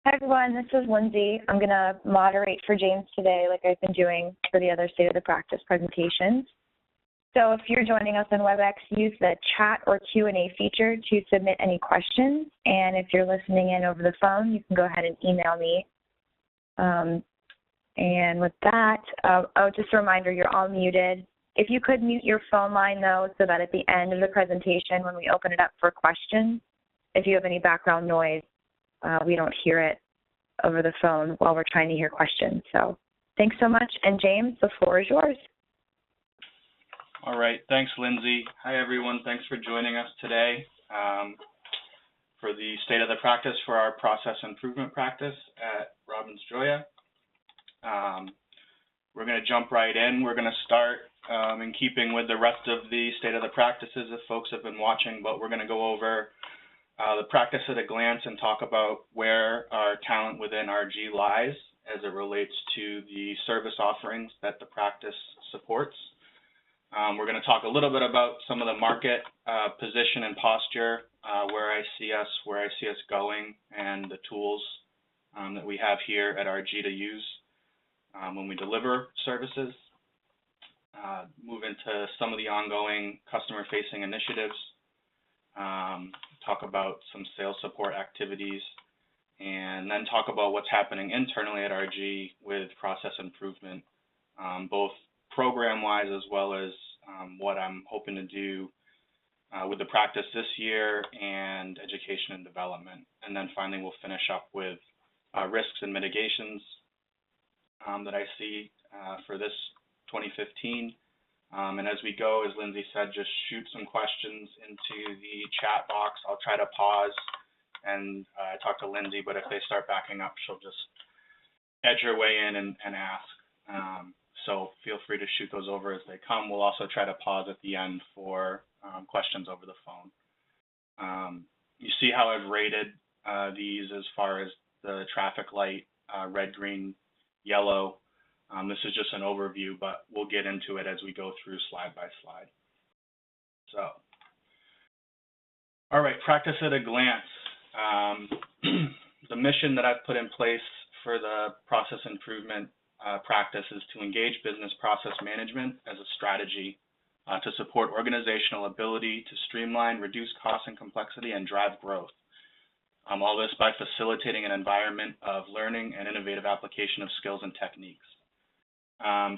Hi, everyone. This is Lindsay. I'm going to moderate for James today, like I've been doing for the other State of the Practice presentations. So if you're joining us on WebEx, use the chat or Q&A feature to submit any questions. And if you're listening in over the phone, you can go ahead and email me. And with that, just a reminder, you're all muted. If you could mute your phone line, though, so that at the end of the presentation, when we open it up for questions, if you have any background noise, we don't hear it over the phone while we're trying to hear questions. So thanks so much. And James, the floor is yours. All right. Thanks, Lindsay. Hi, everyone. Thanks for joining us today for the State of the Practice for our process improvement practice at Robbins Joya. We're going to jump right in. We're going to start in keeping with the rest of the State of the Practices if folks have been watching, but we're going to go over the practice at a glance and talk about where our talent within RG lies as it relates to the service offerings that the practice supports. We're going to talk a little bit about some of the market position and posture, where I see us going, and the tools that we have here at RG to use when we deliver services. Move into some of the ongoing customer-facing initiatives. Talk about some sales support activities, and then talk about what's happening internally at RG with process improvement, both program-wise as well as what I'm hoping to do with the practice this year and education and development. And then finally, we'll finish up with risks and mitigations that I see for this 2015. And as we go, as Lindsay said, just shoot some questions into the chat box. I'll try to pause and talk to Lindsay, but if they start backing up, she'll just edge her way in and ask. So feel free to shoot those over as they come. We'll also try to pause at the end for questions over the phone. You see how I've rated these as far as the traffic light, red, green, yellow. This is just an overview, but we'll get into it as we go through slide by slide. So, all right, practice at a glance. The mission that I've put in place for the process improvement practice is to engage business process management as a strategy to support organizational ability to streamline, reduce costs and complexity, and drive growth. All this by facilitating an environment of learning and innovative application of skills and techniques.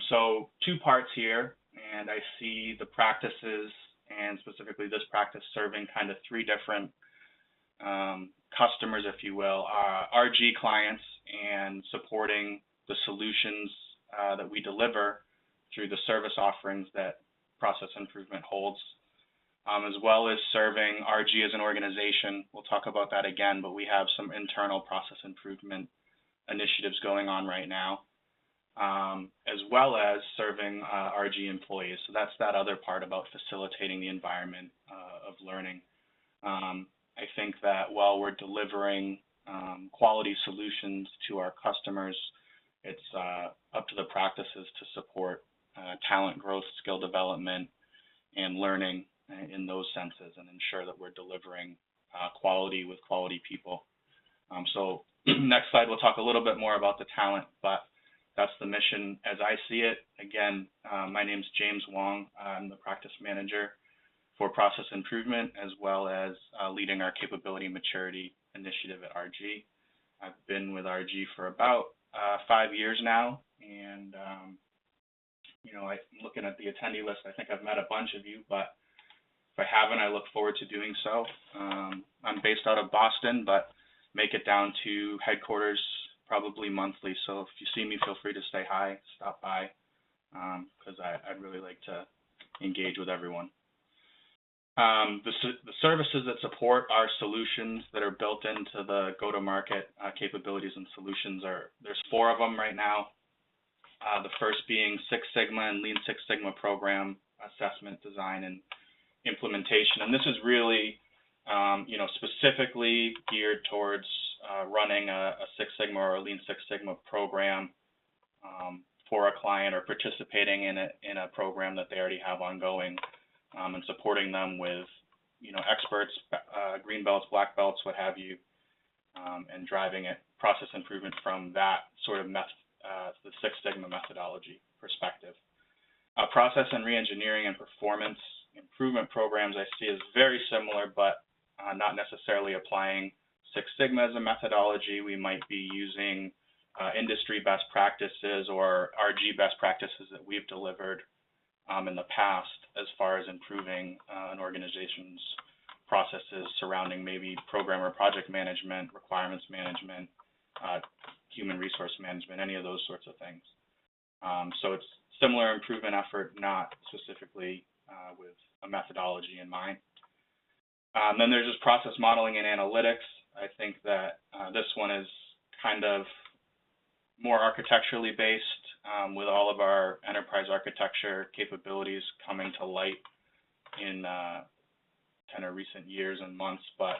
So two parts here, and I see the practices, and specifically this practice, serving kind of three different customers, if you will, RG clients, and supporting the solutions that we deliver through the service offerings that process improvement holds, as well as serving RG as an organization. We'll talk about that again, but we have some internal process improvement initiatives going on right now, as well as serving RG employees. So that's that other part about facilitating the environment of learning. I think that while we're delivering quality solutions to our customers, it's up to the practices to support talent growth, skill development, and learning in those senses, and ensure that we're delivering quality with quality people. So next slide, we'll talk a little bit more about the talent, but that's the mission as I see it. Again, my name's James Wong. I'm the practice manager for process improvement, as well as leading our capability maturity initiative at RG. I've been with RG for about 5 years now, and you know, I'm looking at the attendee list. I think I've met a bunch of you, but if I haven't, I look forward to doing so. I'm based out of Boston, but make it down to headquarters probably monthly. So if you see me, feel free to say hi, stop by, because I'd really like to engage with everyone. The services that support our solutions that are built into the go-to-market capabilities and solutions there's 4 of them right now. The first being Six Sigma and Lean Six Sigma program assessment, design, and implementation. And this is really, you know, specifically geared towards running a Six Sigma or a Lean Six Sigma program for a client, or participating in a program that they already have ongoing, and supporting them with, you know, experts, green belts, black belts, what have you, and driving it, process improvement from that sort of the Six Sigma methodology perspective. Process and reengineering and performance improvement programs I see as very similar, but not necessarily applying Six Sigma as a methodology. We might be using industry best practices or RG best practices that we've delivered in the past as far as improving an organization's processes surrounding maybe program or project management, requirements management, human resource management, any of those sorts of things. So it's similar improvement effort, not specifically with a methodology in mind. Then there's just process modeling and analytics. I think that this one is kind of more architecturally based with all of our enterprise architecture capabilities coming to light in kind of recent years and months. But,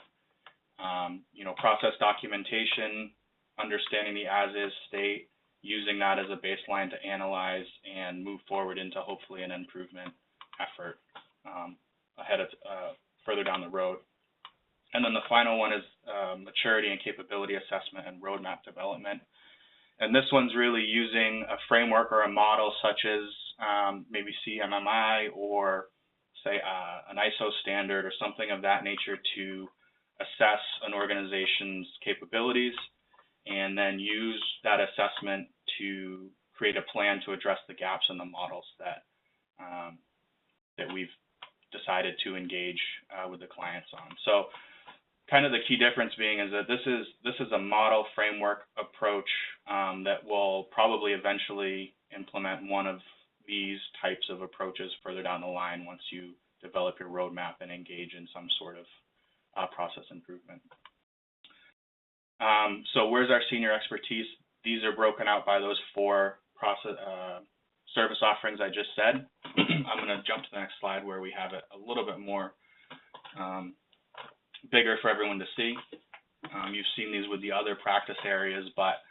you know, process documentation, understanding the as-is state, using that as a baseline to analyze and move forward into hopefully an improvement effort further down the road. And then the final one is maturity and capability assessment and roadmap development. And this one's really using a framework or a model such as maybe CMMI or say an ISO standard or something of that nature to assess an organization's capabilities, and then use that assessment to create a plan to address the gaps in the models that that we've decided to engage with the clients on. So kind of the key difference being is that this is a model framework approach that will probably eventually implement one of these types of approaches further down the line once you develop your roadmap and engage in some sort of process improvement. So where's our senior expertise? These are broken out by those four service offerings I just said. I'm going to jump to the next slide where we have it a little bit more bigger for everyone to see. You've seen these with the other practice areas, but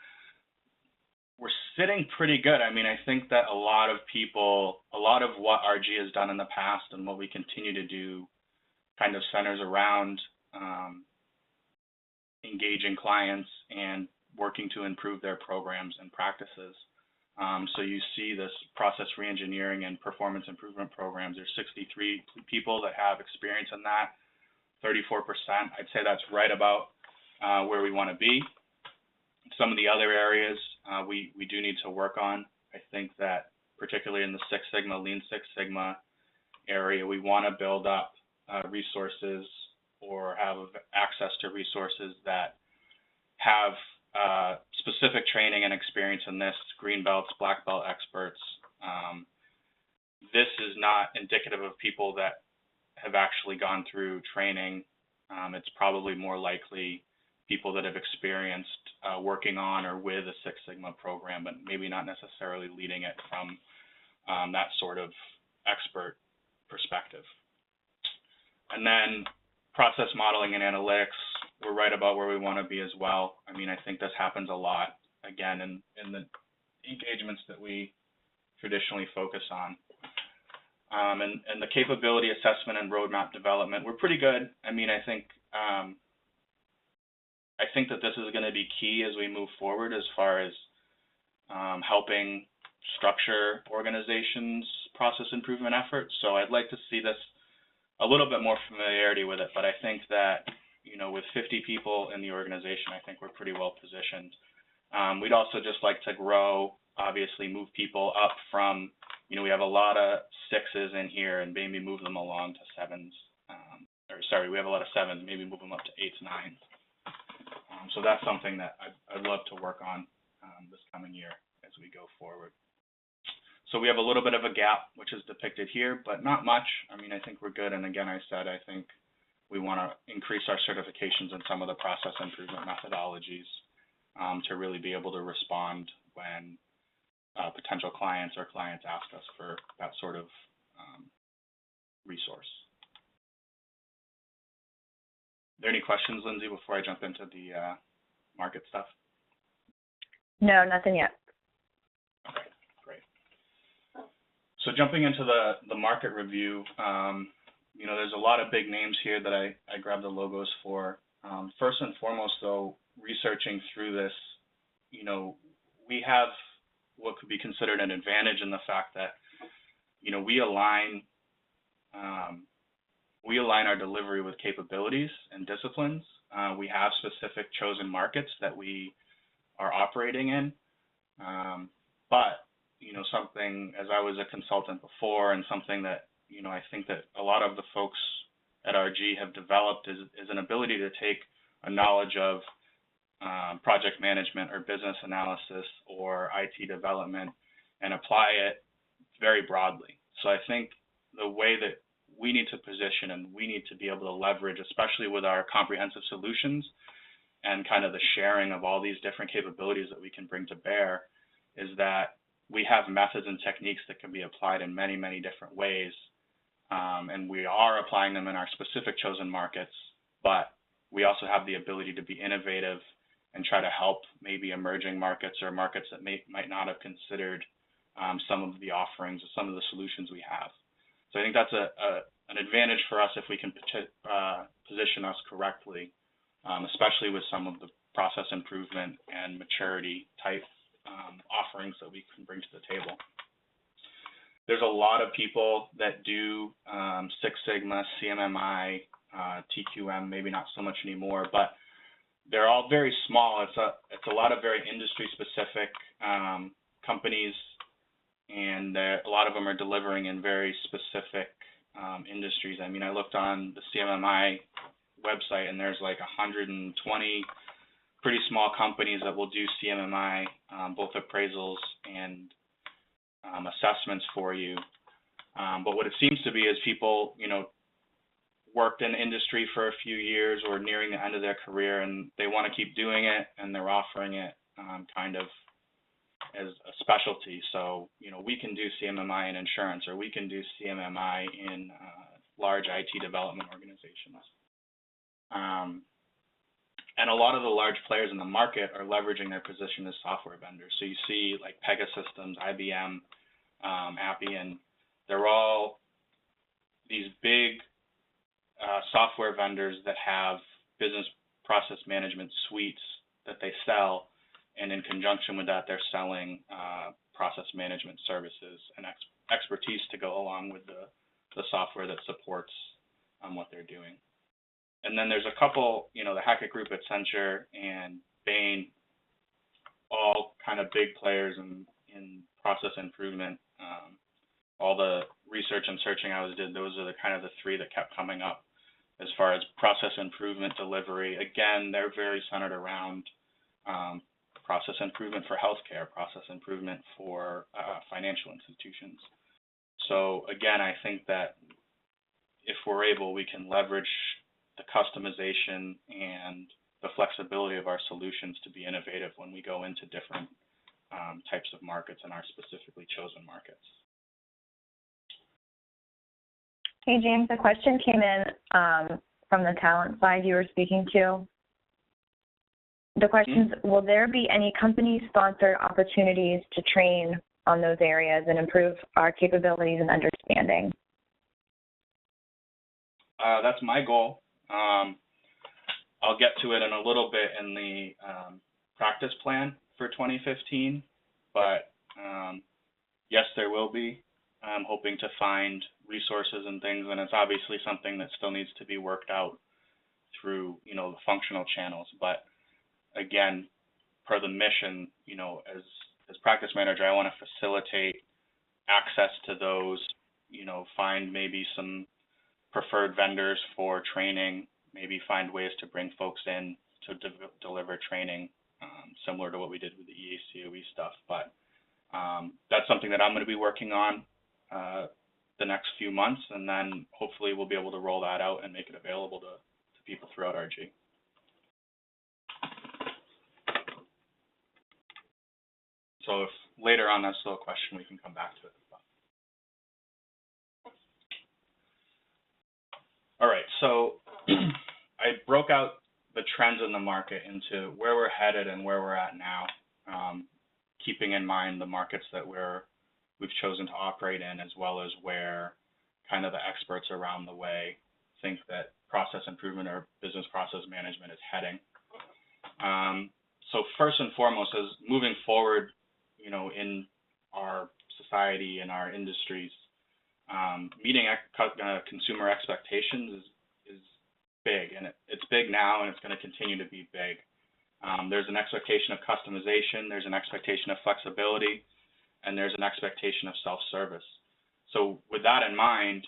we're sitting pretty good. I mean, I think that a lot of what RG has done in the past and what we continue to do kind of centers around engaging clients and working to improve their programs and practices. So you see this process reengineering and performance improvement programs. There's 63 people that have experience in that, 34%. I'd say that's right about where we want to be. Some of the other areas we do need to work on. I think that particularly in the Six Sigma, Lean Six Sigma area, we want to build up resources or have access to resources that have specific training and experience in this, green belts, black belt experts. This is not indicative of people that have actually gone through training. It's probably more likely people that have experienced working on or with a Six Sigma program, but maybe not necessarily leading it from that sort of expert perspective. And then process modeling and analytics, we're right about where we want to be as well. I mean, I think this happens a lot, again, in the engagements that we traditionally focus on. And the capability assessment and roadmap development, we're pretty good. I mean, I think that this is going to be key as we move forward as far as helping structure organizations' process improvement efforts. So I'd like to see this a little bit more familiarity with it, but I think that, you know, with 50 people in the organization, I think we're pretty well positioned. We'd also just like to grow, obviously move people up from, you know, we have a lot of sixes in here and maybe move them along to sevens. We have a lot of sevens, maybe move them up to eights, nines. So that's something that I'd love to work on this coming year as we go forward. So we have a little bit of a gap, which is depicted here, but not much. I mean, I think we're good. And again, I think we want to increase our certifications in some of the process improvement methodologies to really be able to respond when potential clients or clients ask us for that sort of resource. Are there any questions, Lindsay, before I jump into the market stuff? No, nothing yet. Okay, great. So jumping into the market review, you know, there's a lot of big names here that I grabbed the logos for. First and foremost, though, researching through this, you know, we have what could be considered an advantage in the fact that, you know, we align our delivery with capabilities and disciplines. We have specific chosen markets that we are operating in, but you know, something, as I was a consultant before, and something that, you know, I think that a lot of the folks at RG have developed is an ability to take a knowledge of project management or business analysis or IT development and apply it very broadly. So I think the way that we need to position and we need to be able to leverage, especially with our comprehensive solutions and kind of the sharing of all these different capabilities that we can bring to bear, is that we have methods and techniques that can be applied in many, many different ways. And we are applying them in our specific chosen markets, but we also have the ability to be innovative and try to help maybe emerging markets or markets that might not have considered some of the offerings or some of the solutions we have. So I think that's an advantage for us if we can position us correctly, especially with some of the process improvement and maturity type offerings that we can bring to the table. There's a lot of people that do Six Sigma, CMMI, TQM, maybe not so much anymore, but they're all very small. It's a lot of very industry specific companies, and a lot of them are delivering in very specific industries. I mean, I looked on the CMMI website and there's like 120 pretty small companies that will do CMMI, both appraisals and assessments for you. But what it seems to be is people, you know, worked in industry for a few years or nearing the end of their career, and they want to keep doing it, and they're offering it kind of as a specialty. So, you know, we can do CMMI in insurance, or we can do CMMI in large IT development organizations. And a lot of the large players in the market are leveraging their position as software vendors. So you see like Pegasystems, IBM, Appian, they're all these big software vendors that have business process management suites that they sell, and in conjunction with that, they're selling process management services and expertise to go along with the software that supports what they're doing. And then there's a couple, you know, the Hackett Group, Accenture, and Bain, all kind of big players in process improvement. All the research and searching I did, those are the kind of the three that kept coming up as far as process improvement delivery. Again, they're very centered around process improvement for healthcare, process improvement for financial institutions. So again, I think that if we're able, we can leverage the customization and the flexibility of our solutions to be innovative when we go into different types of markets in our specifically chosen markets. Hey, James, a question came in from the talent side you were speaking to. The question is, will there be any company-sponsored opportunities to train on those areas and improve our capabilities and understanding? That's my goal. I'll get to it in a little bit in the practice plan for 2015, but yes, there will be. I'm hoping to find resources and things, and it's obviously something that still needs to be worked out through, you know, the functional channels. But again, per the mission, you know, as practice manager, I want to facilitate access to those, you know, find maybe some preferred vendors for training, maybe find ways to bring folks in to deliver training, similar to what we did with the EACOE stuff. But that's something that I'm going to be working on the next few months, and then hopefully we'll be able to roll that out and make it available to people throughout RG. So if later on that's still a question, we can come back to it. All right, so I broke out the trends in the market into where we're headed and where we're at now, keeping in mind the markets that we've chosen to operate in, as well as where kind of the experts around the way think that process improvement or business process management is heading. So first and foremost, as moving forward, in our society and our industries, meeting consumer expectations is big, and it's big now, and it's going to continue to be big. There's an expectation of customization, there's an expectation of flexibility, and there's an expectation of self-service. So with that in mind,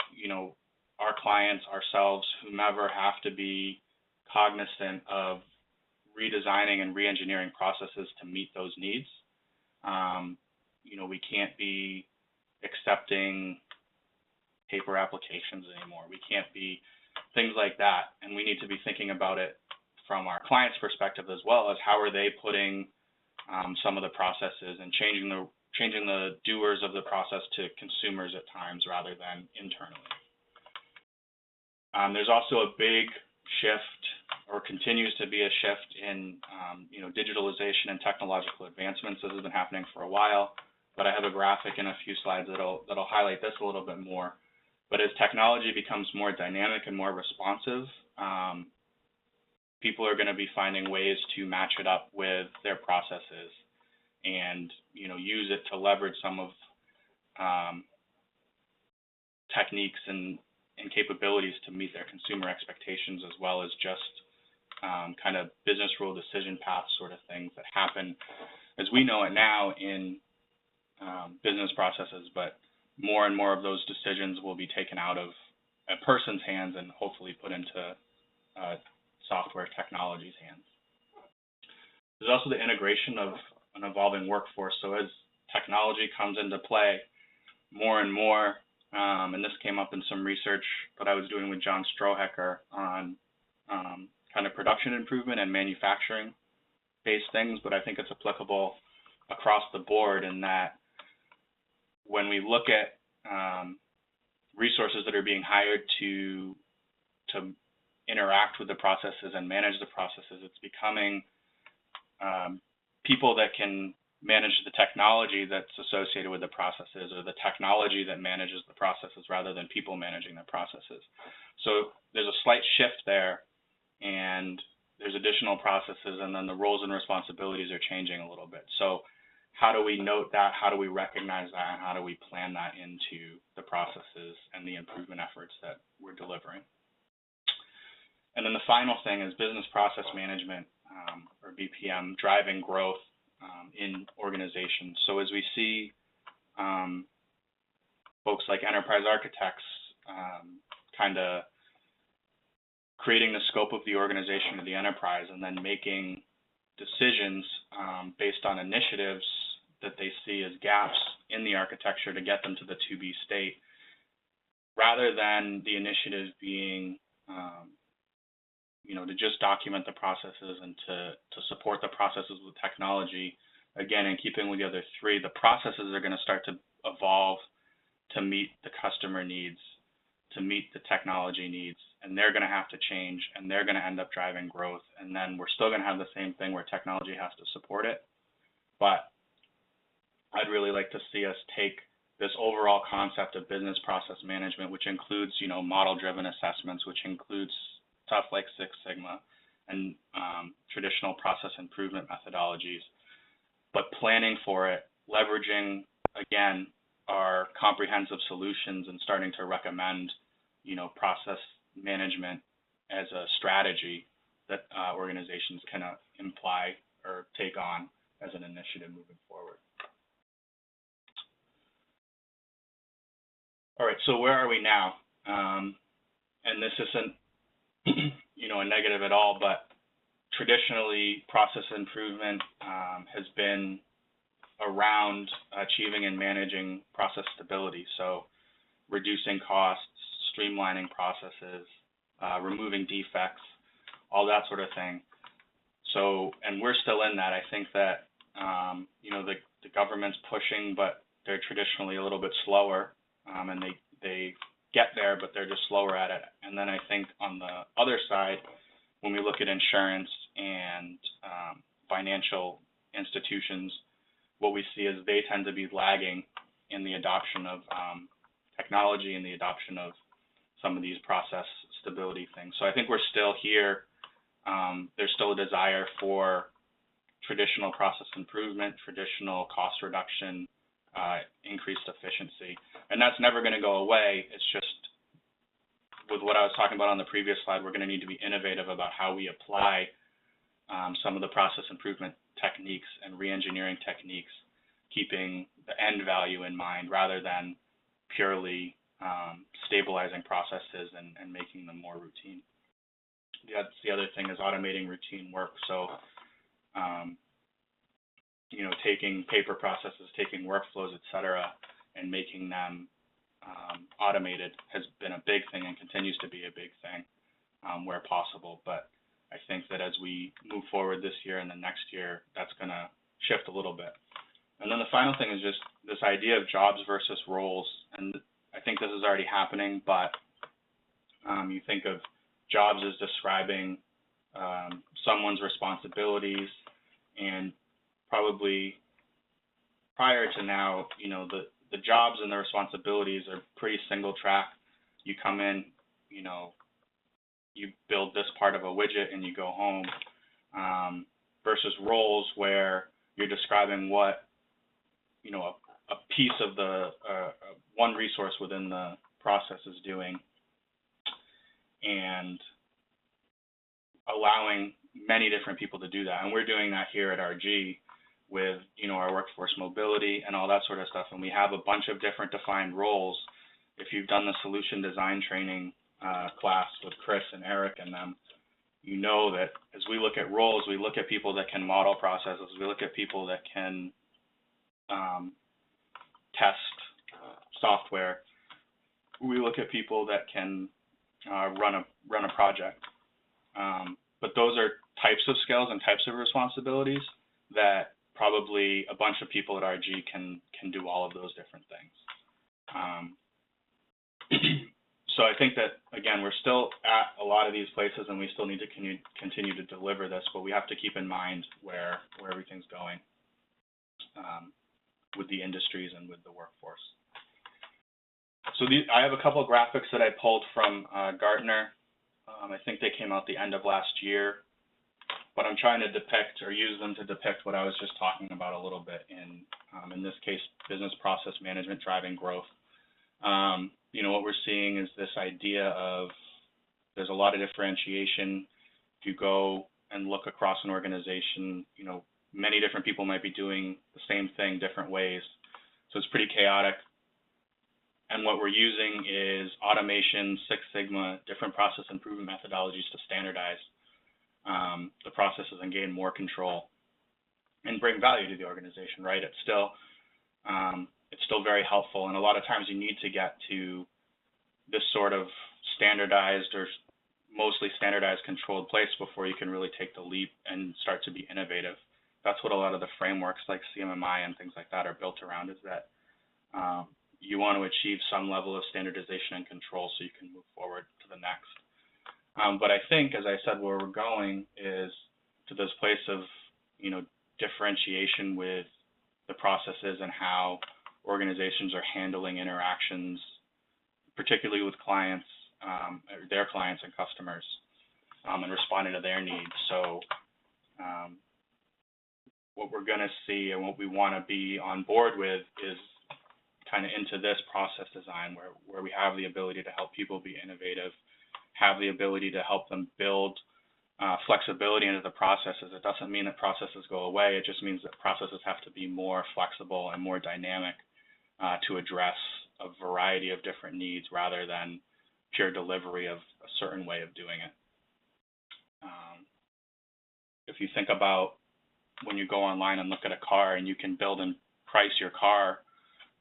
our clients, ourselves, whomever, have to be cognizant of redesigning and re-engineering processes to meet those needs. We can't be accepting paper applications anymore. We can't be things like that, and we need to be thinking about it from our client's perspective as well as how are they putting some of the processes and changing the doers of the process to consumers at times rather than internally. There's also a big shift, or continues to be a shift in digitalization and technological advancements. This has been happening for a while, but I have a graphic and a few slides that'll highlight this a little bit more. But as technology becomes more dynamic and more responsive, people are going to be finding ways to match it up with their processes and use it to leverage some of techniques and capabilities to meet their consumer expectations, as well as just kind of business rule decision path sort of things that happen as we know it now in business processes, but more and more of those decisions will be taken out of a person's hands and hopefully put into software technology's hands. There's also the integration of an evolving workforce. So as technology comes into play more and more, and this came up in some research that I was doing with John Strohecker on kind of production improvement and manufacturing-based things, but I think it's applicable across the board in that when we look at resources that are being hired to interact with the processes and manage the processes, it's becoming people that can manage the technology that's associated with the processes, or the technology that manages the processes rather than people managing the processes. So there's a slight shift there, and there's additional processes, and then the roles and responsibilities are changing a little bit. So how do we note that? How do we recognize that? And how do we plan that into the processes and the improvement efforts that we're delivering? And then the final thing is business process management, or BPM, driving growth in organizations. So as we see folks like enterprise architects kind of creating the scope of the organization or the enterprise, and then making decisions based on initiatives that they see as gaps in the architecture to get them to the to-be state, rather than the initiative being to just document the processes and to support the processes with technology. Again, in keeping with the other three, the processes are going to start to evolve to meet the customer needs, to meet the technology needs, and they're going to have to change, and they're going to end up driving growth. And then we're still going to have the same thing where technology has to support it. But I'd really like to see us take this overall concept of business process management, which includes, model-driven assessments, which includes stuff like Six Sigma and traditional process improvement methodologies, but planning for it, leveraging, again, our comprehensive solutions and starting to recommend, process management as a strategy that organizations can imply or take on as an initiative moving forward. All right, so where are we now? And this isn't, a negative at all, but traditionally process improvement has been around achieving and managing process stability. So reducing costs, streamlining processes, removing defects, all that sort of thing. So, and we're still in that. I think that, the government's pushing, but they're traditionally a little bit slower, and they get there, but they're just slower at it. And then I think on the other side, when we look at insurance and financial institutions, what we see is they tend to be lagging in the adoption of technology and the adoption of some of these process stability things. So I think we're still here there's still a desire for traditional process improvement, traditional cost reduction, increased efficiency. And that's never going to go away. It's just, with what I was talking about on the previous slide, we're going to need to be innovative about how we apply some of the process improvement techniques and re-engineering techniques, keeping the end value in mind rather than purely stabilizing processes and making them more routine. That's the other thing, is automating routine work. So, you know, taking paper processes, taking workflows, et cetera, and making them automated has been a big thing and continues to be a big thing where possible. But I think that as we move forward this year and the next year, that's going to shift a little bit. And then the final thing is just this idea of jobs versus roles. And I think this is already happening, but you think of jobs as describing someone's responsibilities, and probably prior to now, you know, the jobs and the responsibilities are pretty single track. You come in, you know, you build this part of a widget and you go home, versus roles where you're describing what, you know, a piece of the one resource within the process is doing, and allowing many different people to do that. And we're doing that here at RG with, you know, our workforce mobility and all that sort of stuff. And we have a bunch of different defined roles. If you've done the solution design training class with Chris and Eric and them, you know that as we look at roles, we look at people that can model processes. We look at people that can test software. We look at people that can run a project. But those are types of skills and types of responsibilities that probably a bunch of people at RG can do all of those different things. So I think that, again, we're still at a lot of these places and we still need to continue to deliver this, but we have to keep in mind where everything's going with the industries and with the workforce. So I have a couple of graphics that I pulled from Gartner. I think they came out the end of last year, but I'm trying to depict or use them to depict what I was just talking about a little bit in this case, business process management driving growth. You know, what we're seeing is this idea of there's a lot of differentiation. If you go and look across an organization, you know, many different people might be doing the same thing different ways. So it's pretty chaotic. And what we're using is automation, Six Sigma, different process improvement methodologies to standardize the processes and gain more control and bring value to the organization, right? It's still very helpful. And a lot of times you need to get to this sort of standardized or mostly standardized controlled place before you can really take the leap and start to be innovative. That's what a lot of the frameworks like CMMI and things like that are built around, is that you want to achieve some level of standardization and control so you can move forward to the next. But I think, as I said, where we're going is to this place of, you know, differentiation with the processes and how organizations are handling interactions, particularly with clients, their clients and customers, and responding to their needs. So what we're going to see and what we want to be on board with is kind of into this process design where we have the ability to help people be innovative, have the ability to help them build flexibility into the processes. It doesn't mean that processes go away. It just means that processes have to be more flexible and more dynamic to address a variety of different needs rather than pure delivery of a certain way of doing it. If you think about when you go online and look at a car and you can build and price your car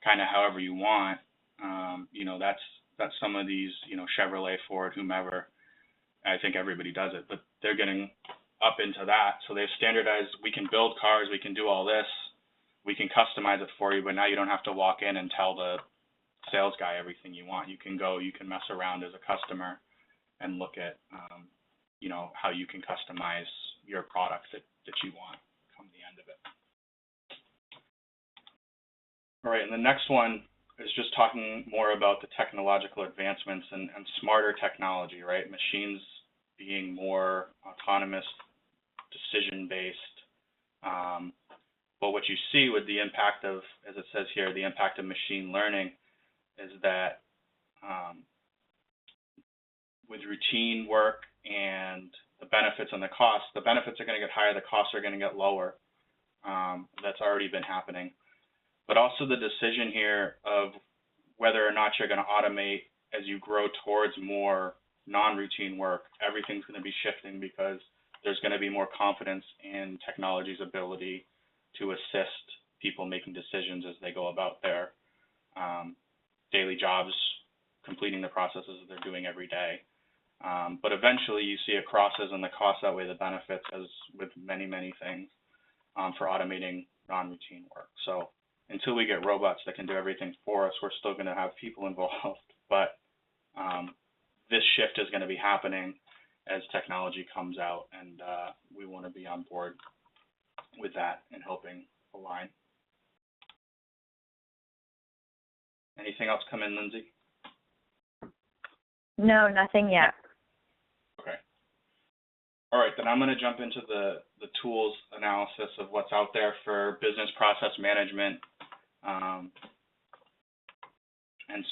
kind of however you want, you know, that's some of these, you know, Chevrolet, Ford, whomever, I think everybody does it, but they're getting up into that. So they've standardized, we can build cars, we can do all this, we can customize it for you, but now you don't have to walk in and tell the sales guy everything you want. You can go, you can mess around as a customer and look at, you know, how you can customize your product that you want come the end of it. All right, and the next one is just talking more about the technological advancements and smarter technology, right? Machines being more autonomous, decision-based. But what you see with the impact of, as it says here, the impact of machine learning is that with routine work and the benefits and the costs, the benefits are going to get higher, the costs are going to get lower. That's already been happening. But also the decision here of whether or not you're going to automate as you grow towards more non-routine work, everything's going to be shifting because there's going to be more confidence in technology's ability to assist people making decisions as they go about their daily jobs, completing the processes that they're doing every day. But eventually you see it crosses and the costs outweigh the benefits, as with many, many things for automating non-routine work. So until we get robots that can do everything for us, we're still going to have people involved. But this shift is going to be happening as technology comes out, and we want to be on board with that and helping align. Anything else come in, Lindsay? No, nothing yet. Okay. All right, then I'm going to jump into the tools analysis of what's out there for business process management. And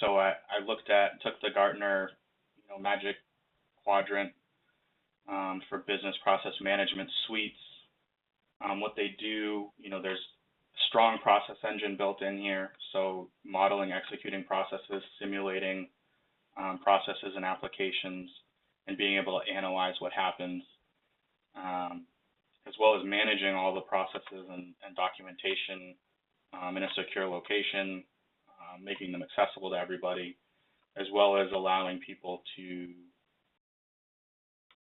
so I took the Gartner, Magic Quadrant for business process management suites. What they do, there's a strong process engine built in here, so modeling, executing processes, simulating processes and applications, and being able to analyze what happens, as well as managing all the processes and documentation in a secure location, making them accessible to everybody, as well as allowing people to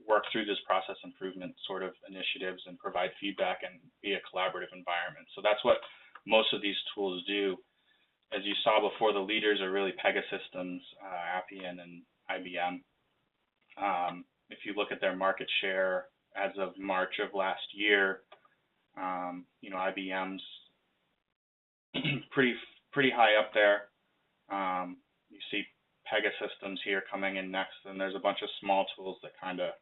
work through this process improvement sort of initiatives and provide feedback and be a collaborative environment. So that's what most of these tools do. As you saw before, the leaders are really Pegasystems, Appian, and IBM. If you look at their market share as of March of last year, IBM's pretty high up there. You see Pegasystems here coming in next, and there's a bunch of small tools that kind of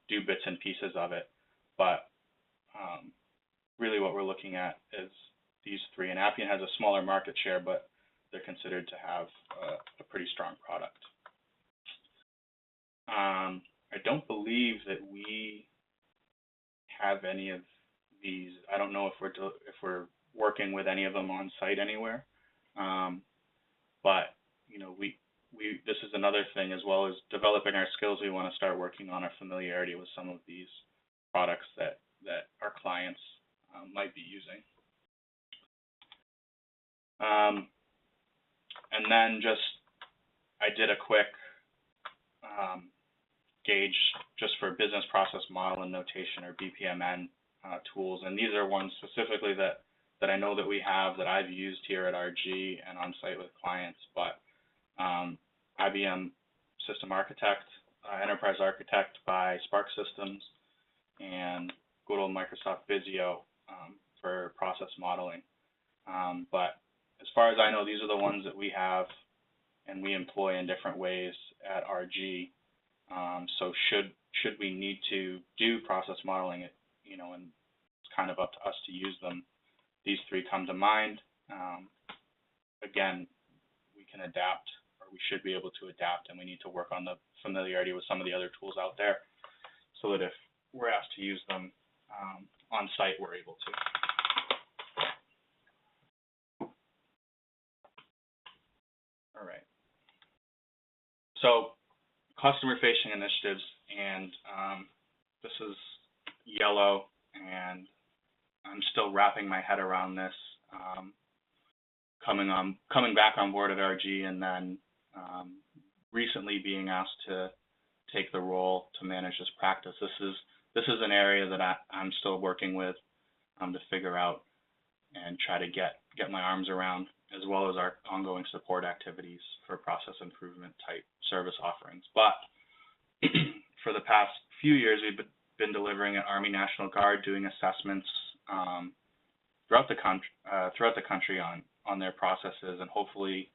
do bits and pieces of it. But really what we're looking at is these three. And Appian has a smaller market share, but they're considered to have a pretty strong product. I don't believe that we have any of these. I don't know if we're working with any of them on site anywhere. But this is another thing, as well as developing our skills. We want to start working on our familiarity with some of these products that our clients might be using. And then I did a quick gauge just for business process model and notation, or BPMN tools. And these are ones specifically that I know that we have, that I've used here at RG and on site with clients. But IBM System Architect, Enterprise Architect by Spark Systems, and good old Microsoft Visio for process modeling. But as far as I know, these are the ones that we have and we employ in different ways at RG. So should we need to do process modeling, and it's kind of up to us to use them, these three come to mind. Again, we can adapt, or we should be able to adapt, and we need to work on the familiarity with some of the other tools out there, so that if we're asked to use them on site, we're able to. All right. So customer-facing initiatives, and this is yellow, and I'm still wrapping my head around this. Coming back on board at RG, and then recently being asked to take the role to manage this practice. This is an area that I'm still working with to figure out and try to get my arms around, as well as our ongoing support activities for process improvement type service offerings. But for the past few years, we've been delivering at Army National Guard, doing assessments throughout the country on their processes, and hopefully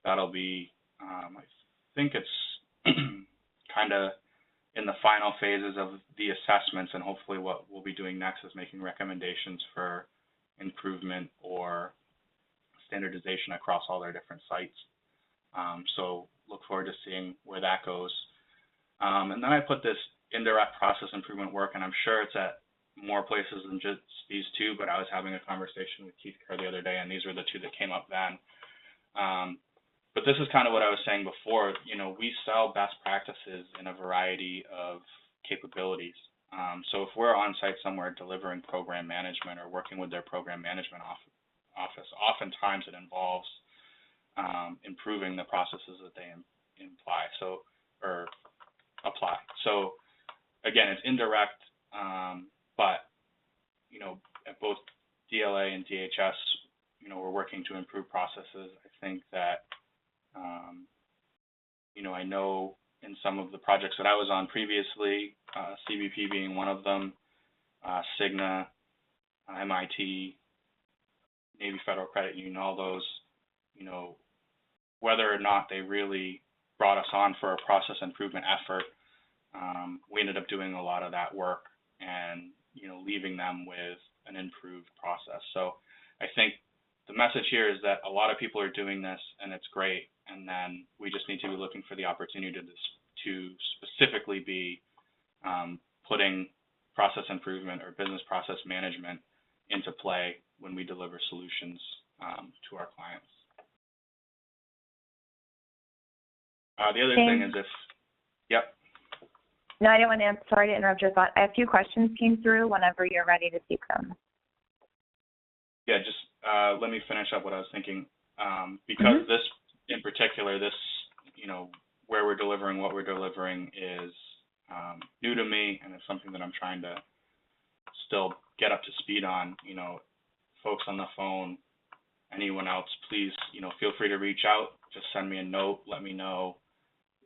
that'll be, I think it's kind of in the final phases of the assessments, and hopefully what we'll be doing next is making recommendations for improvement or standardization across all their different sites. So look forward to seeing where that goes. And then I put this indirect process improvement work, and I'm sure it's at more places than just these two, but I was having a conversation with Keith Kerr the other day, and these were the two that came up then. But this is kind of what I was saying before. You know, we sell best practices in a variety of capabilities. So if we're on site somewhere delivering program management or working with their program management office, oftentimes it involves improving the processes that they apply. So again, it's indirect, but you know, at both DLA and DHS, you know, we're working to improve processes. I think that you know, I know in some of the projects that I was on previously, CBP being one of them, Cigna, MIT, Navy Federal Credit Union, all those, you know, whether or not they really brought us on for a process improvement effort, we ended up doing a lot of that work and, you know, leaving them with an improved process. So I think the message here is that a lot of people are doing this, and it's great, and then we just need to be looking for the opportunity to specifically be putting process improvement or business process management into play when we deliver solutions to our clients. The other thing is yep. No, I didn't want to, sorry to interrupt your thought. A few questions came through whenever you're ready to seek them. Yeah, just let me finish up what I was thinking. Because this, in particular, this, you know, where we're delivering, what we're delivering is new to me, and it's something that I'm trying to still get up to speed on. You know, folks on the phone, anyone else, please, you know, feel free to reach out. Just send me a note, let me know,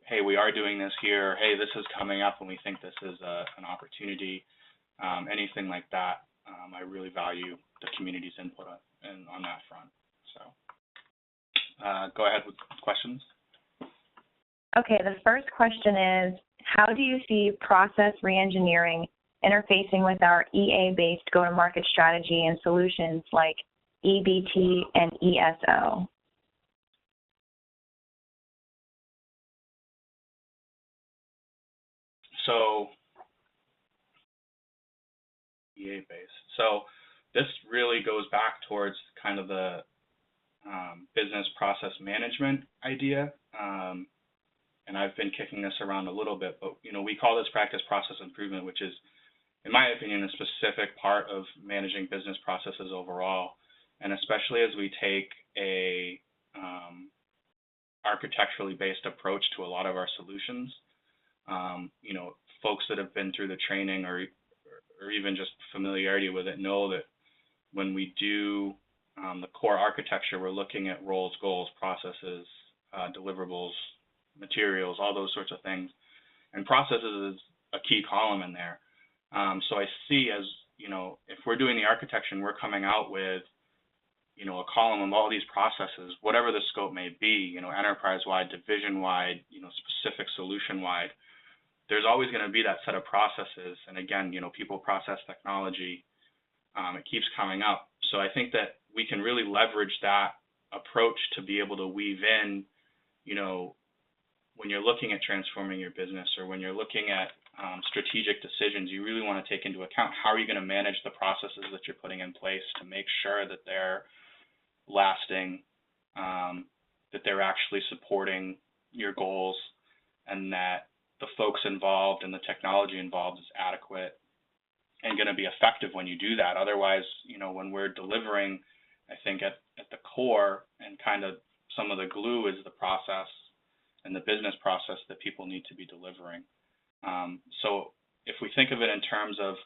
hey, we are doing this here. Hey, this is coming up, and we think this is an opportunity. Anything like that. I really value the community's input on that front. So go ahead with questions. Okay, the first question is, how do you see process reengineering interfacing with our EA-based go-to-market strategy and solutions like EBT and ESO? So EA-based. So this really goes back towards kind of the business process management idea. And I've been kicking this around a little bit, but you know, we call this practice process improvement, which is, in my opinion, a specific part of managing business processes overall. And especially as we take a architecturally based approach to a lot of our solutions, you know, folks that have been through the training or even just familiarity with it know that when we do the core architecture, we're looking at roles, goals, processes, deliverables, materials, all those sorts of things. And processes is a key column in there. So I see, as you know, if we're doing the architecture and we're coming out with, you know, a column of all these processes, whatever the scope may be, you know, enterprise-wide, division-wide, you know, specific solution-wide, there's always going to be that set of processes. And again, you know, people, process, technology, it keeps coming up. So I think that we can really leverage that approach to be able to weave in, you know, when you're looking at transforming your business or when you're looking at strategic decisions, you really want to take into account how are you going to manage the processes that you're putting in place to make sure that they're lasting, that they're actually supporting your goals, and that the folks involved and the technology involved is adequate and going to be effective when you do that. Otherwise, you know, when we're delivering, I think at the core and kind of some of the glue is the process and the business process that people need to be delivering. So if we think of it in terms of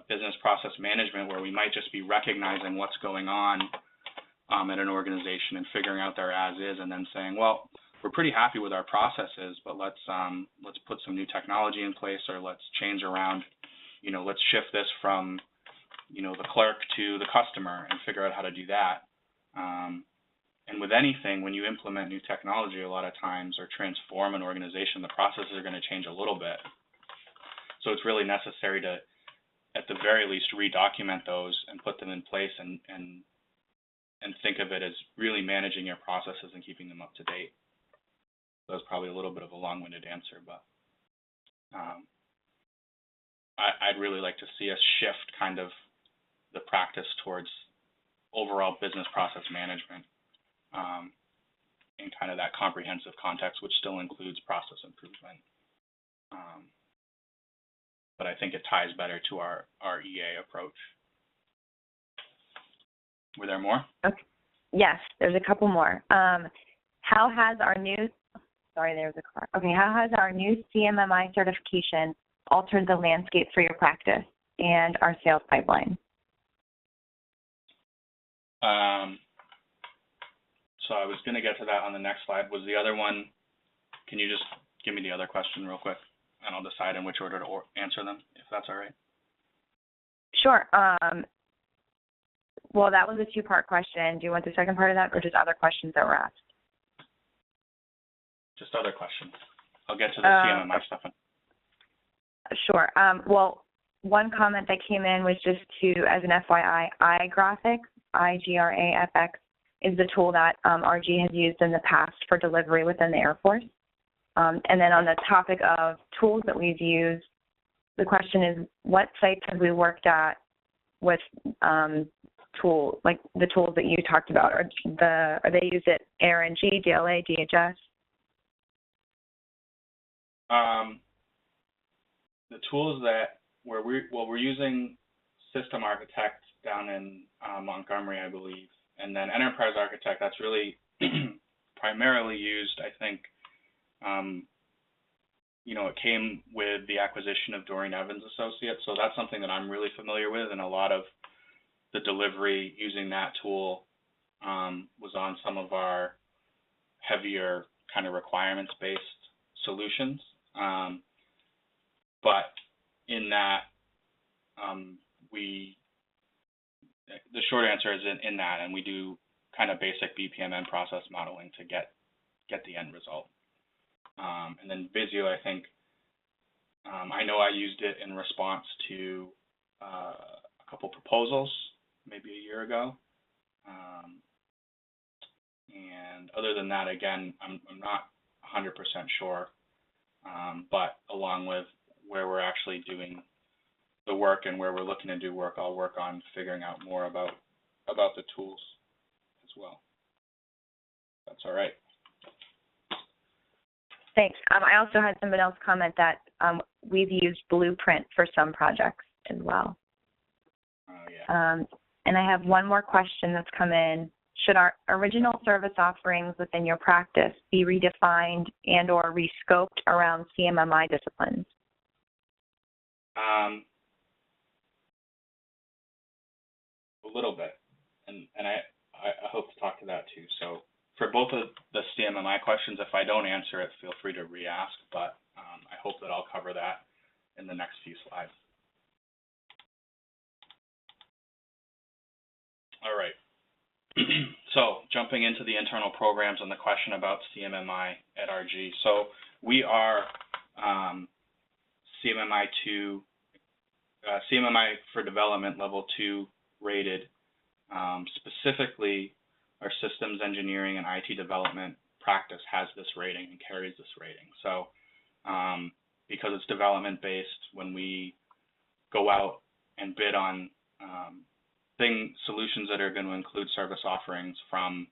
business process management, where we might just be recognizing what's going on at an organization and figuring out their as is, and then saying, well, we're pretty happy with our processes, but let's put some new technology in place, or let's change around, you know, let's shift this from, you know, the clerk to the customer and figure out how to do that. And with anything, when you implement new technology, a lot of times, or transform an organization, the processes are going to change a little bit. So it's really necessary to, at the very least, redocument those and put them in place and think of it as really managing your processes and keeping them up to date. That was probably a little bit of a long-winded answer, but I'd really like to see us shift kind of the practice towards overall business process management in kind of that comprehensive context, which still includes process improvement. But I think it ties better to our EA approach. Were there more? Okay. Yes, there's a couple more. How has our new CMMI certification altered the landscape for your practice and our sales pipeline? So I was going to get to that on the next slide. Was the other one, can you just give me the other question real quick, and I'll decide in which order to answer them, if that's all right? Sure. Well, that was a two-part question. Do you want the second part of that, or just other questions that were asked? Just other questions. I'll get to the CMMI stuff. Sure. Well, one comment that came in was just as an FYI, iGrafx, IGRAFX, is the tool that RG has used in the past for delivery within the Air Force. And then on the topic of tools that we've used, the question is, what sites have we worked at with like the tools that you talked about? Are they used at ARNG, DLA, DHS? The tools that we're using System Architect down in Montgomery, I believe, and then Enterprise Architect. That's really primarily used, I think. It came with the acquisition of Doreen Evans Associates, so that's something that I'm really familiar with, and a lot of the delivery using that tool was on some of our heavier kind of requirements-based solutions. But in that, the short answer is in that, and we do kind of basic BPMN process modeling to get the end result. And then Visio, I think, I know I used it in response to a couple proposals maybe a year ago. And other than that, again, I'm not 100% sure. But along with where we're actually doing the work and where we're looking to do work, I'll work on figuring out more about the tools as well. That's all right. Thanks. I also had someone else comment that we've used Blueprint for some projects as well. Yeah. And I have one more question that's come in. Should our original service offerings within your practice be redefined and or rescoped around CMMI disciplines? A little bit, and I hope to talk to that too. So for both of the CMMI questions, if I don't answer it, feel free to re-ask, but I hope that I'll cover that in the next few slides. All right. So jumping into the internal programs and the question about CMMI at RG. So we are CMMI for development level 2 rated. Specifically, our systems engineering and IT development practice has this rating and carries this rating. So because it's development based, when we go out and bid on solutions that are going to include service offerings from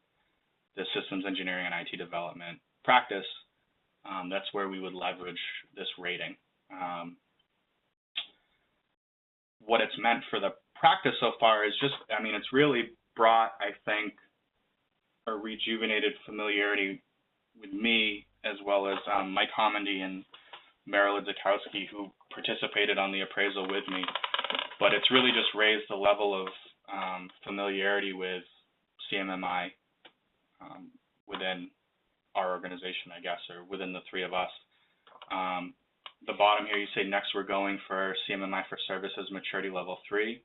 the systems engineering and IT development practice, that's where we would leverage this rating. What it's meant for the practice so far is just, it's really brought, I think, a rejuvenated familiarity with me, as well as Mike Homendy and Meryl Zakowski, who participated on the appraisal with me. But it's really just raised the level of familiarity with CMMI within our organization, I guess, or within the three of us. The bottom here, you say next we're going for CMMI for services maturity level 3.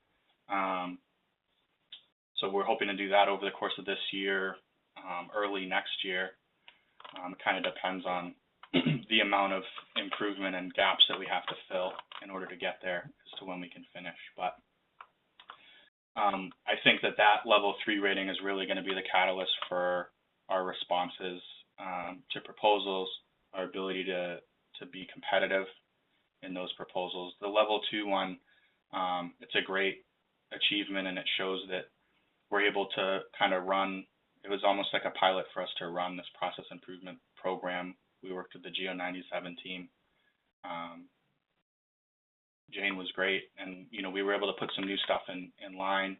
So we're hoping to do that over the course of this year, early next year. It kind of depends on the amount of improvement and gaps that we have to fill in order to get there as to when we can finish. But I think that level 3 rating is really going to be the catalyst for our responses to proposals, our ability to be competitive in those proposals. The level 2 one, it's a great achievement, and it shows that we're able to kind of run. It was almost like a pilot for us to run this process improvement program. We worked with the GEO97 team. Jane was great, and we were able to put some new stuff in line,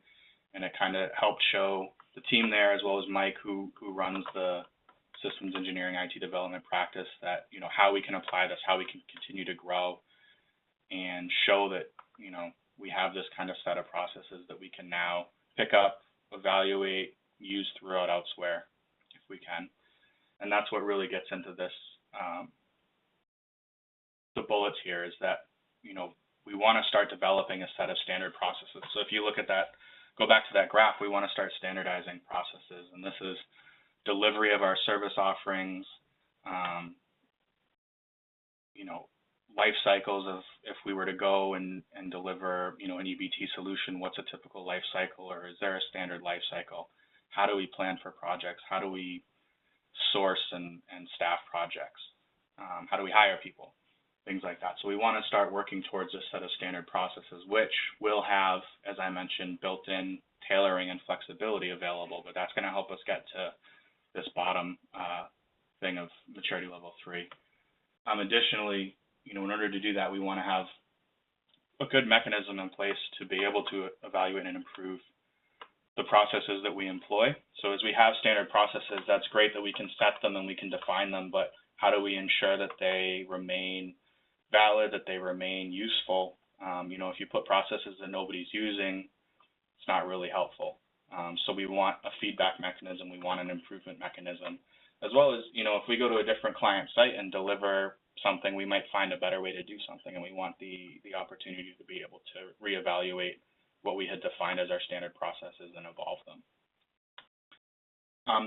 and it kind of helped show the team there, as well as Mike, who runs the systems engineering IT development practice, that how we can apply this, how we can continue to grow, and show that we have this kind of set of processes that we can now pick up, evaluate, use throughout elsewhere if we can. And that's what really gets into this, the bullets here, is that we want to start developing a set of standard processes. So if you look at that, go back to that graph, we want to start standardizing processes, and this is delivery of our service offerings, life cycles of if we were to go and deliver, an EBT solution, what's a typical life cycle, or is there a standard life cycle? How do we plan for projects? How do we source and staff projects? How do we hire people? Things like that. So we want to start working towards a set of standard processes, which will have, as I mentioned, built-in tailoring and flexibility available, but that's going to help us get to this bottom thing of maturity level 3. Additionally, in order to do that, we want to have a good mechanism in place to be able to evaluate and improve the processes that we employ. So as we have standard processes, that's great that we can set them and we can define them, but how do we ensure that they remain valid, that they remain useful? If you put processes that nobody's using, it's not really helpful. So we want a feedback mechanism, we want an improvement mechanism, as well as, if we go to a different client site and deliver something, we might find a better way to do something, and we want the opportunity to be able to reevaluate what we had defined as our standard processes and evolve them.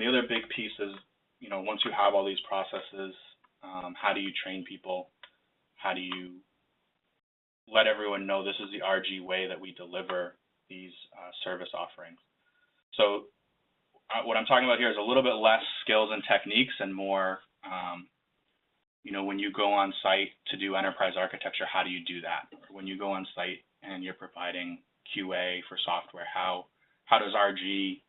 The other big piece is, once you have all these processes, how do you train people? How do you let everyone know this is the RG way that we deliver these service offerings? So what I'm talking about here is a little bit less skills and techniques and more, when you go on site to do enterprise architecture, how do you do that? Or when you go on site and you're providing QA for software, how does RG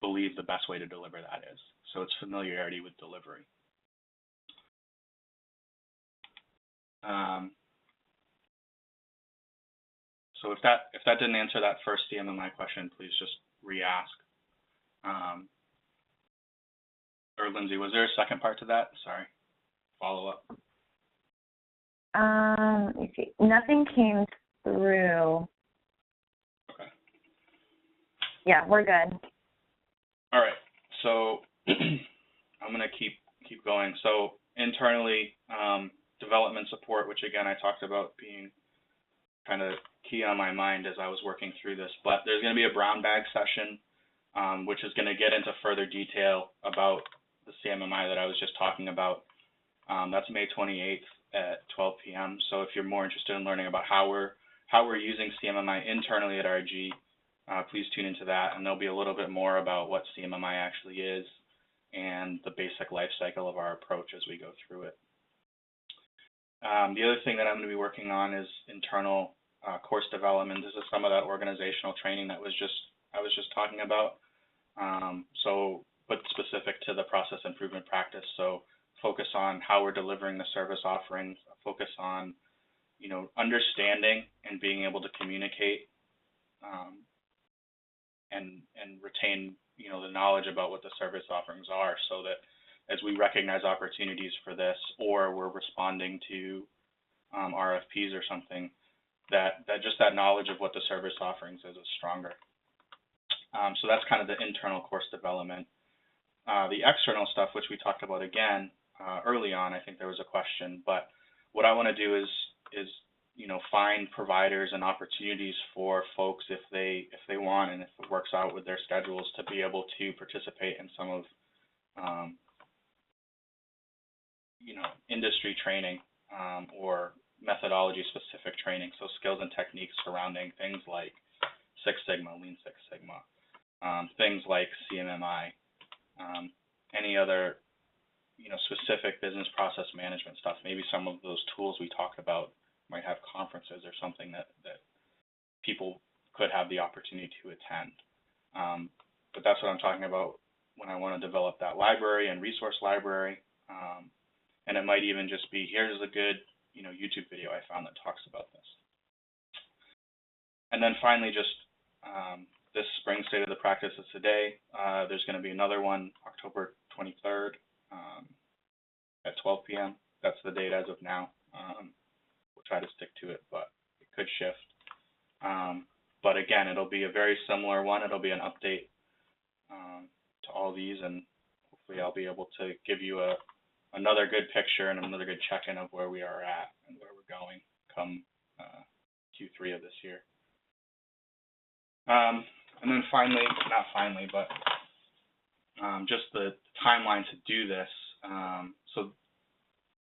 believe the best way to deliver that is? So it's familiarity with delivery. So if that didn't answer that first CMMI question, please just re-ask. Or Lindsay, was there a second part to that? Sorry, follow up. Let me see. Nothing came through. Okay. Yeah, we're good. All right. So I'm going to keep going. So internally, development support, which again I talked about being kind of key on my mind as I was working through this. But there's going to be a brown bag session, which is going to get into further detail about the CMMI that I was just talking about. That's May 28th at 12 p.m. So if you're more interested in learning about how we're using CMMI internally at RG, please tune into that, and there'll be a little bit more about what CMMI actually is and the basic life cycle of our approach as we go through it. The other thing that I'm going to be working on is internal course development. This is some of that organizational training that I was just talking about. But specific to the process improvement practice. So focus on how we're delivering the service offerings, focus on, understanding and being able to communicate and retain, the knowledge about what the service offerings are, so that as we recognize opportunities for this, or we're responding to RFPs or something, that just that knowledge of what the service offerings is stronger. So that's kind of the internal course development. The external stuff, which we talked about again early on, I think there was a question, but what I want to do is find providers and opportunities for folks if they want and if it works out with their schedules to be able to participate in some of industry training or methodology-specific training, so skills and techniques surrounding things like Six Sigma, Lean Six Sigma, things like CMMI, any other specific business process management stuff. Maybe some of those tools we talked about might have conferences or something that people could have the opportunity to attend. But that's what I'm talking about when I want to develop that library and resource library. And it might even just be, here's a good YouTube video I found that talks about this. And then finally, just this spring State of the Practice is today. There's going to be another one October 23rd at 12 p.m. That's the date as of now. We'll try to stick to it, but it could shift. But again, it'll be a very similar one. It'll be an update to all these, and hopefully I'll be able to give you another good picture and another good check-in of where we are at and where we're going come Q3 of this year. And then finally, not finally, but just the timeline to do this. So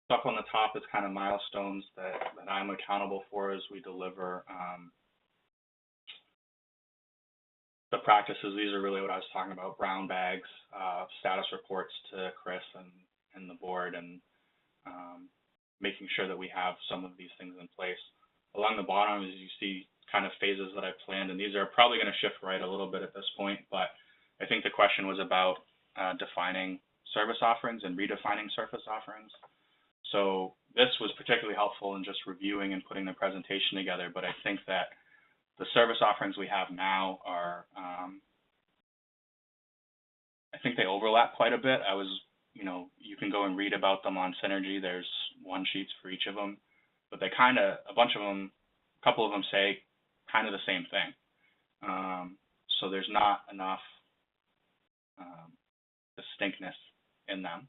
up on the top is kind of milestones that I'm accountable for as we deliver the practices. These are really what I was talking about, brown bags, status reports to Chris and the board, and making sure that we have some of these things in place. Along the bottom, as you see, kind of phases that I planned, and these are probably going to shift right a little bit at this point, but I think the question was about defining service offerings and redefining service offerings. So this was particularly helpful in just reviewing and putting the presentation together, but I think that the service offerings we have now are, I think they overlap quite a bit. You can go and read about them on Synergy. There's one sheets for each of them, but they kind of, a couple of them say kind of the same thing. So there's not enough distinctness in them,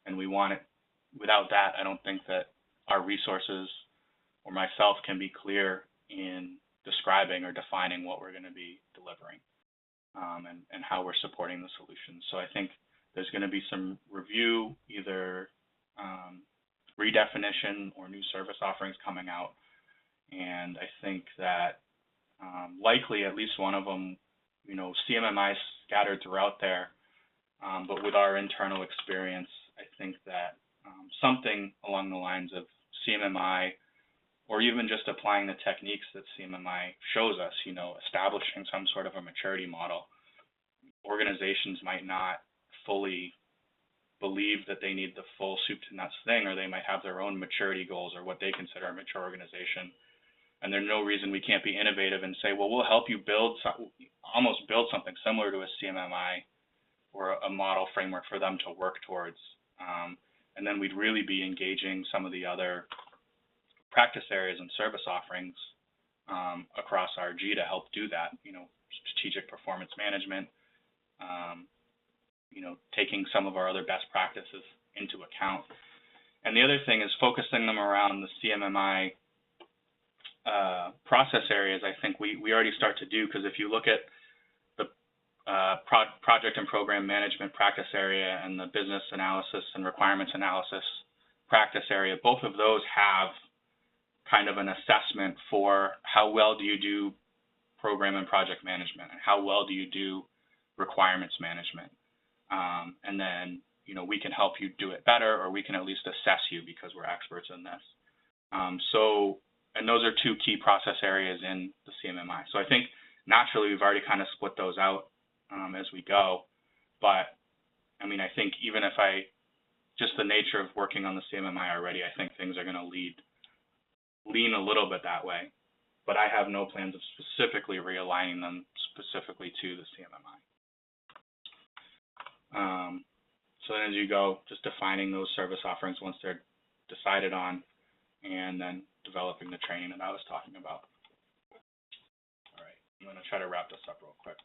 and we want it. Without that, I don't think that our resources or myself can be clear in describing or defining what we're going to be delivering and how we're supporting the solution. So I think there's going to be some review, either redefinition or new service offerings coming out. And I think that likely at least one of them, CMMI is scattered throughout there, but with our internal experience, I think that something along the lines of CMMI, or even just applying the techniques that CMMI shows us, establishing some sort of a maturity model. Organizations might not fully believe that they need the full soup to nuts thing, or they might have their own maturity goals or what they consider a mature organization. And there's no reason we can't be innovative and say, well, we'll help you almost build something similar to a CMMI or a model framework for them to work towards. And then we'd really be engaging some of the other practice areas and service offerings across RG to help do that, strategic performance management, taking some of our other best practices into account. And the other thing is focusing them around the CMMI process areas. I think we already start to do, because if you look at the project and program management practice area and the business analysis and requirements analysis practice area, both of those have kind of an assessment for how well do you do program and project management, and how well do you do requirements management. And then, we can help you do it better, or we can at least assess you because we're experts in this. And those are two key process areas in the CMMI. So I think naturally we've already kind of split those out as we go. But I mean, I think even if just the nature of working on the CMMI already, I think things are going to lean a little bit that way. But I have no plans of specifically realigning them specifically to the CMMI. So then as you go, just defining those service offerings once they're decided on, and then developing the training that I was talking about. All right, I'm going to try to wrap this up real quick.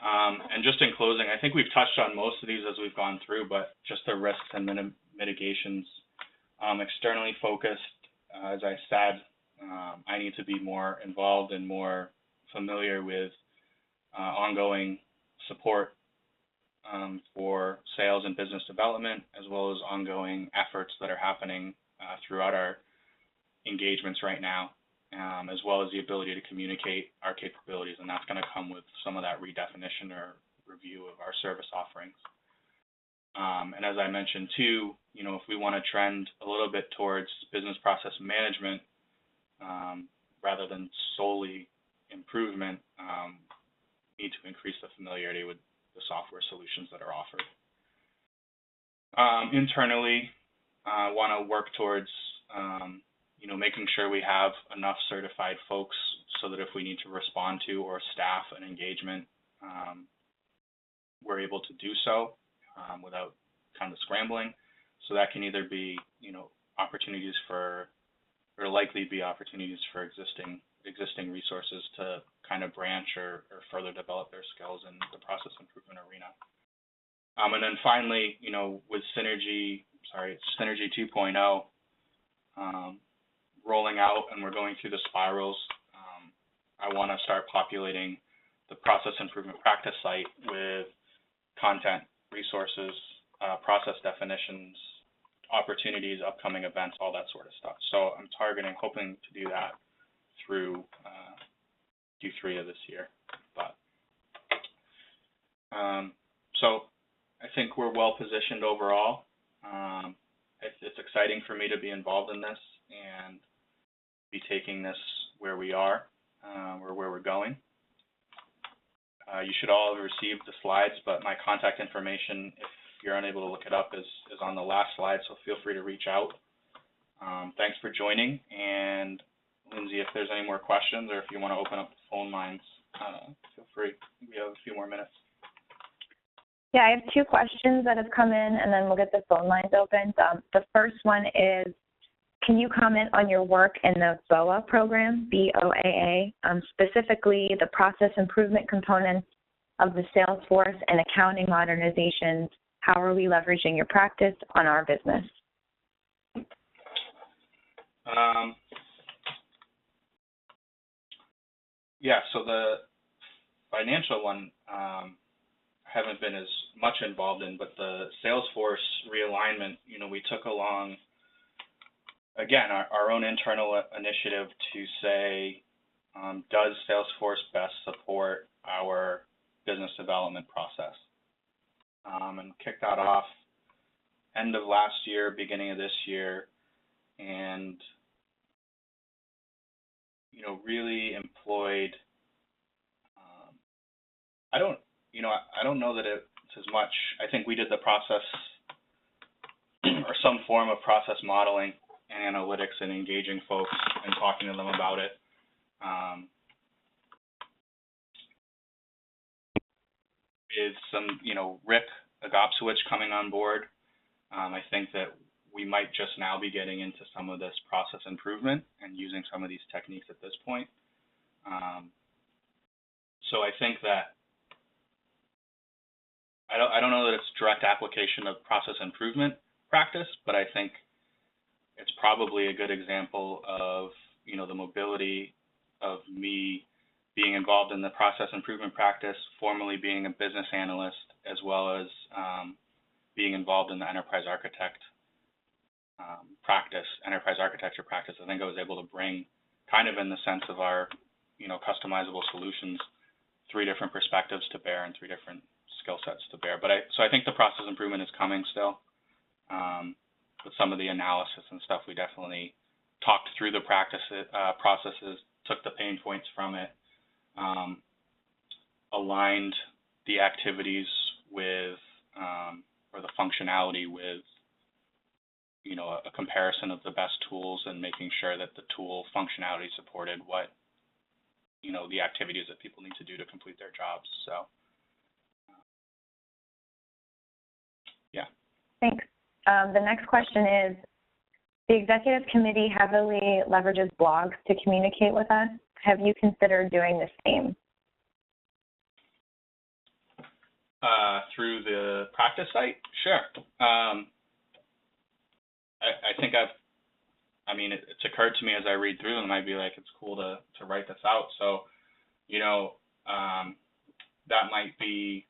And just in closing, I think we've touched on most of these as we've gone through, but just the risks and mitigations. Externally focused, as I said, I need to be more involved and more familiar with ongoing support for sales and business development, as well as ongoing efforts that are happening throughout our engagements right now, as well as the ability to communicate our capabilities, and that's going to come with some of that redefinition or review of our service offerings. And as I mentioned too, if we want to trend a little bit towards business process management rather than solely improvement, need to increase the familiarity with the software solutions that are offered. Internally, want to work towards making sure we have enough certified folks so that if we need to respond to or staff an engagement, we're able to do so without kind of scrambling. So that can either be, opportunities for, or likely be opportunities for existing resources to kind of branch or further develop their skills in the process improvement arena. And then finally, with Synergy 2.0 rolling out, and we're going through the spirals, I want to start populating the process improvement practice site with content, resources, process definitions, opportunities, upcoming events, all that sort of stuff. So I'm hoping to do that through Q3 of this year. But so I think we're well positioned overall. It's exciting for me to be involved in this and be taking this where we are, or where we're going. You should all have received the slides, but my contact information, if you're unable to look it up, is on the last slide, so feel free to reach out. Thanks for joining, and Lindsay, if there's any more questions or if you want to open up the phone lines, feel free. We have a few more minutes. Yeah, I have two questions that have come in, and then we'll get the phone lines opened. The first one is, can you comment on your work in the BOA program, BOAA, specifically the process improvement components of the Salesforce and accounting modernizations? How are we leveraging your practice on our business? Yeah, so the financial one I haven't been as much involved in, but the Salesforce realignment, we took along, again, our own internal initiative to say, does Salesforce best support our business development process? And kicked that off end of last year, beginning of this year, and really employed. I don't know that it's as much. I think we did the process or some form of process modeling and analytics and engaging folks and talking to them about it. With some, Rick Agopsowicz coming on board, I think that we might just now be getting into some of this process improvement and using some of these techniques at this point. So I think that I don't know that it's direct application of process improvement practice, but I think it's probably a good example of, the mobility of me being involved in the process improvement practice, formerly being a business analyst, as well as being involved in the enterprise architecture practice. I think I was able to bring, kind of in the sense of our, customizable solutions, 3 different perspectives to bear and 3 different skill sets to bear. But so I think the process improvement is coming still. With some of the analysis and stuff, we definitely talked through the processes, took the pain points from it, aligned the activities with, or the functionality with, a comparison of the best tools and making sure that the tool functionality supported what, the activities that people need to do to complete their jobs. So, yeah. Thanks. The next question is, the executive committee heavily leverages blogs to communicate with us. Have you considered doing the same? Through the practice site? Sure. I think it's occurred to me as I read through them, I'd be like, it's cool to write this out. So, that might be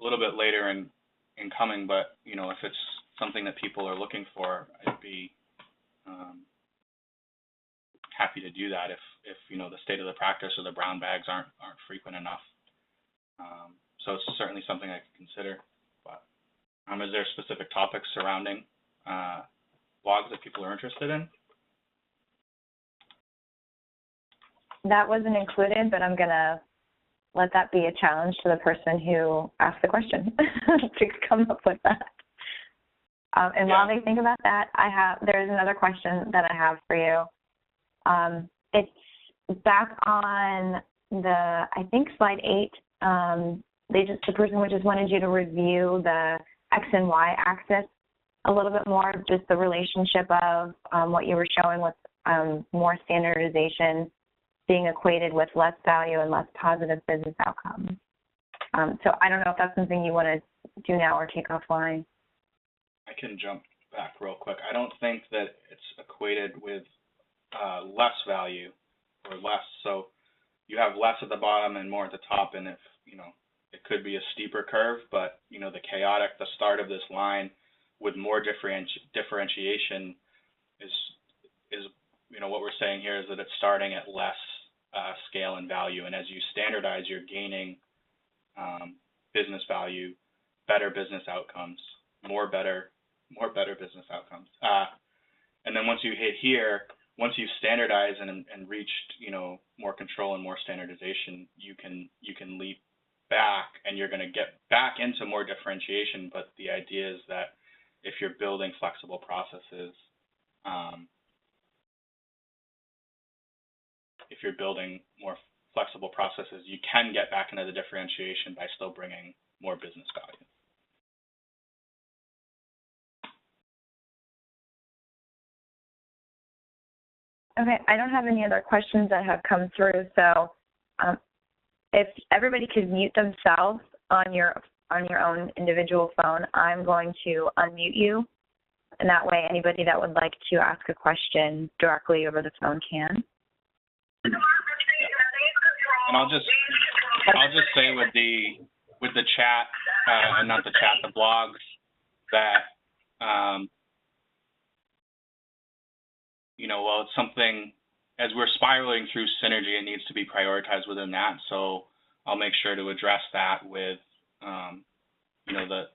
a little bit later in coming, but, you know, if it's something that people are looking for, I'd be happy to do that if you know, the state of the practice or the brown bags aren't frequent enough. So it's certainly something I could consider. But is there specific topics surrounding blogs that people are interested in? That wasn't included, but I'm going to let that be a challenge to the person who asked the question to come up with that. And while they think about that, there's another question that I have for you. It's back on I think slide 8. The person just wanted you to review the X and Y axis a little bit more, just the relationship of what you were showing with more standardization being equated with less value and less positive business outcomes. So I don't know if that's something you want to do now or take offline. I can jump back real quick. I don't think that it's equated with less value or less. So you have less at the bottom and more at the top, and if, you know, it could be a steeper curve, but, you know, the start of this line with more differentiation is, you know, what we're saying here is that it's starting at less scale and value, and as you standardize, you're gaining business value, better business outcomes, more better business outcomes. And then once you hit here, once you've standardized and reached, you know, more control and more standardization, you can leap back and you're going to get back into more differentiation. But the idea is that if you're building flexible processes, if you're building more flexible processes, you can get back into the differentiation by still bringing more business value. Okay, I don't have any other questions that have come through, so if everybody could mute themselves on your own individual phone, I'm going to unmute you, and that way anybody that would like to ask a question directly over the phone can. And I'll just say with the chat, not the chat, the blogs, that you know, well, it's something, as we're spiraling through synergy, it needs to be prioritized within that. So I'll make sure to address that with you know, the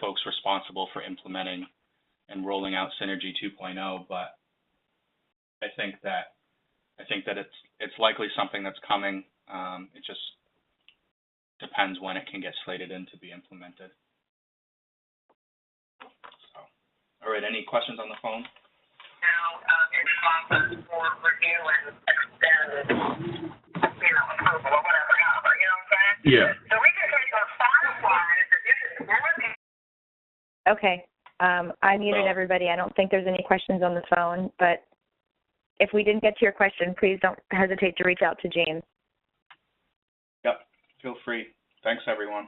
folks responsible for implementing and rolling out Synergy 2.0. But I think that it's likely something that's coming. It just depends when it can get slated in to be implemented. So, all right, any questions on the phone? Now, it's process for review and extend, you know, approval or whatever, you know what I'm saying? Yeah. So we can take those 5 slides and this is really. Okay, I muted everybody. I don't think there's any questions on the phone, but if we didn't get to your question, please don't hesitate to reach out to James. Yep, feel free. Thanks, everyone.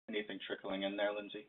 Anything trickling in there, Lindsay?